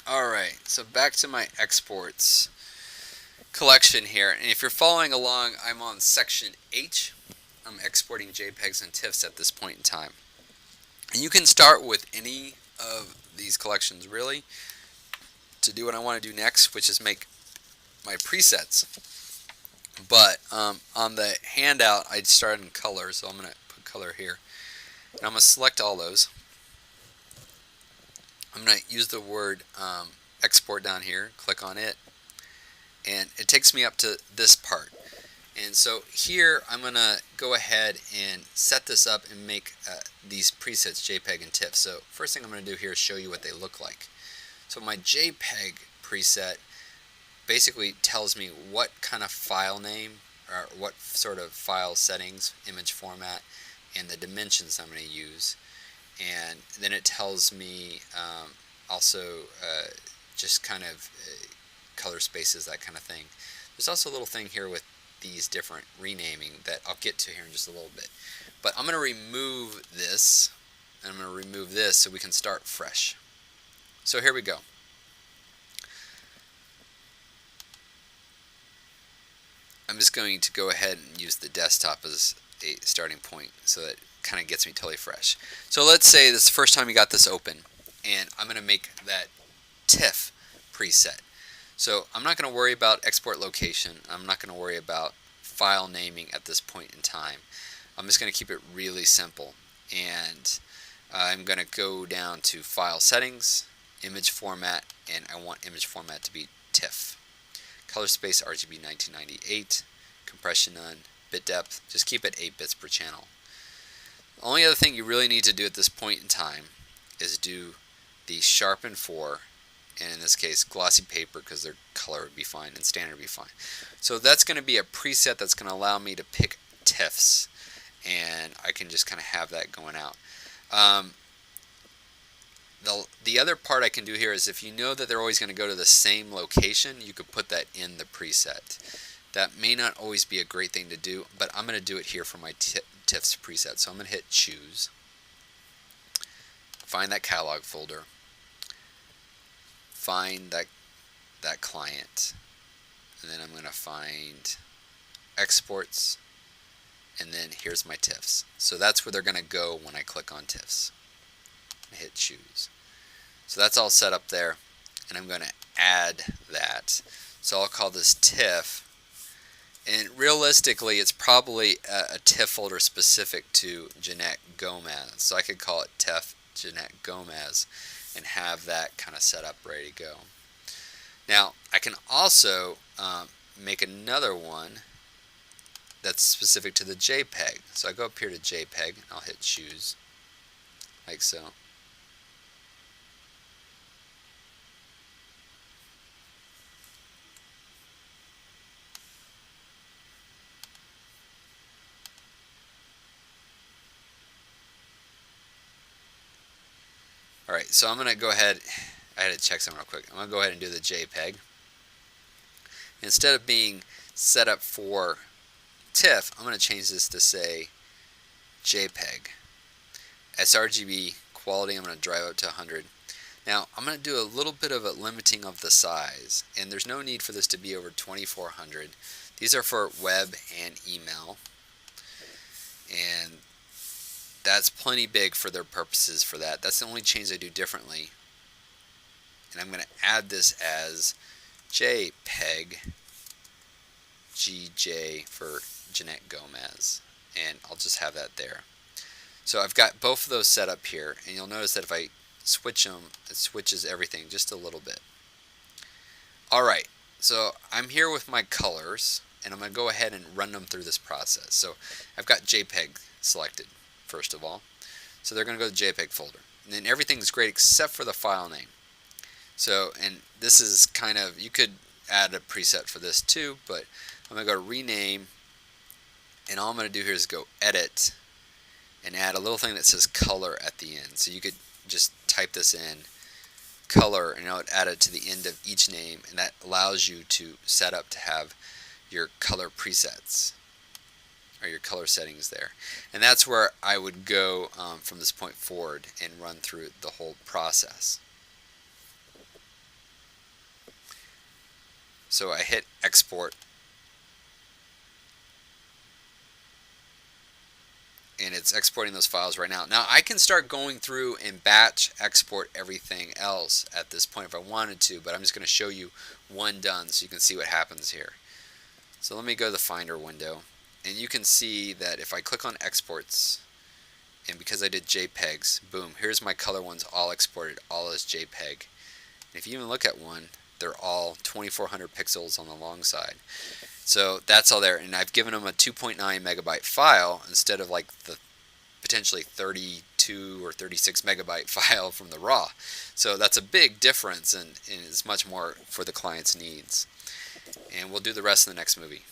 Alright, so back to my exports collection here. And if you're following along, I'm on section H. I'm exporting JPEGs and TIFFs at this point in time. And you can start with any of these collections really to do what I want to do next, which is make my presets. But on the handout, I started in color, so I'm going to put color here. And I'm going to select all those. I'm going to use the word export down here, click on it, and it takes me up to this part. And so here I'm going to go ahead and set this up and make these presets JPEG and TIFF. So first thing I'm going to do here is show you what they look like. So my JPEG preset basically tells me what kind of file name or what sort of file settings, image format, and the dimensions I'm going to use. And then it tells me also just kind of color spaces, that kind of thing. There's also a little thing here with these different renaming that I'll get to here in just a little bit. But I'm going to remove this, and I'm going to remove this so we can start fresh. So here we go. I'm just going to go ahead and use the desktop as a starting point so that it kind of gets me totally fresh. So let's say this is the first time you got this open, and I'm going to make that TIFF preset. So I'm not going to worry about export location. I'm not going to worry about file naming at this point in time. I'm just going to keep it really simple. And I'm going to go down to File Settings, Image Format, and I want image format to be TIFF. Color space RGB 1998, compression none, bit depth, just keep it 8 bits per channel. The only other thing you really need to do at this point in time is do the sharpen for, and in this case glossy paper because their color would be fine and standard would be fine. So that's going to be a preset that's going to allow me to pick TIFFs, and I can just kind of have that going out. The other part I can do here is if you know that they're always going to go to the same location, you could put that in the preset. That may not always be a great thing to do, but I'm going to do it here for my TIFFs preset. So I'm going to hit choose, find that catalog folder, find that client, and then I'm going to find exports, and then here's my TIFFs. So that's where they're going to go when I click on TIFFs. I hit choose. So that's all set up there, and I'm going to add that. So I'll call this TIFF, and realistically it's probably a TIFF folder specific to Jeanette Gomez. So I could call it TIFF Jeanette Gomez and have that kind of set up ready to go. Now I can also make another one that's specific to the JPEG. So I go up here to JPEG, and I'll hit choose, like so. Alright, so I'm going to go ahead, I had to check something real quick. I'm going to go ahead and do the JPEG. Instead of being set up for TIFF, I'm going to change this to say JPEG. sRGB quality, I'm going to drive up to 100. Now I'm going to do a little bit of a limiting of the size, and there's no need for this to be over 2400. These are for web and email, and that's plenty big for their purposes for that. That's the only change I do differently. And I'm going to add this as JPEG GJ for Jeanette Gomez, and I'll just have that there. So I've got both of those set up here, and you'll notice that if I switch them, it switches everything just a little bit. Alright, so I'm here with my colors, and I'm going to go ahead and run them through this process. So I've got JPEG selected first of all, so they're going to go to the JPEG folder, and then everything's great except for the file name. So, and this is kind of, you could add a preset for this too, but I'm going to go to rename, and all I'm going to do here is go edit and add a little thing that says color at the end. So you could just type this in, color, and it'll add it to the end of each name, and that allows you to set up to have your color presets or your color settings there. And that's where I would go from this point forward and run through the whole process. So I hit export, and it's exporting those files right now. Now I can start going through and batch export everything else at this point if I wanted to, but I'm just going to show you one done so you can see what happens here. So let me go to the Finder window, and you can see that if I click on exports, and because I did JPEGs, boom, here's my color ones all exported, all as JPEG. And if you even look at one, they're all 2400 pixels on the long side. So that's all there, and I've given them a 2.9 megabyte file instead of like the potentially 32 or 36 megabyte file from the raw. So that's a big difference, and is much more for the client's needs. And we'll do the rest in the next movie.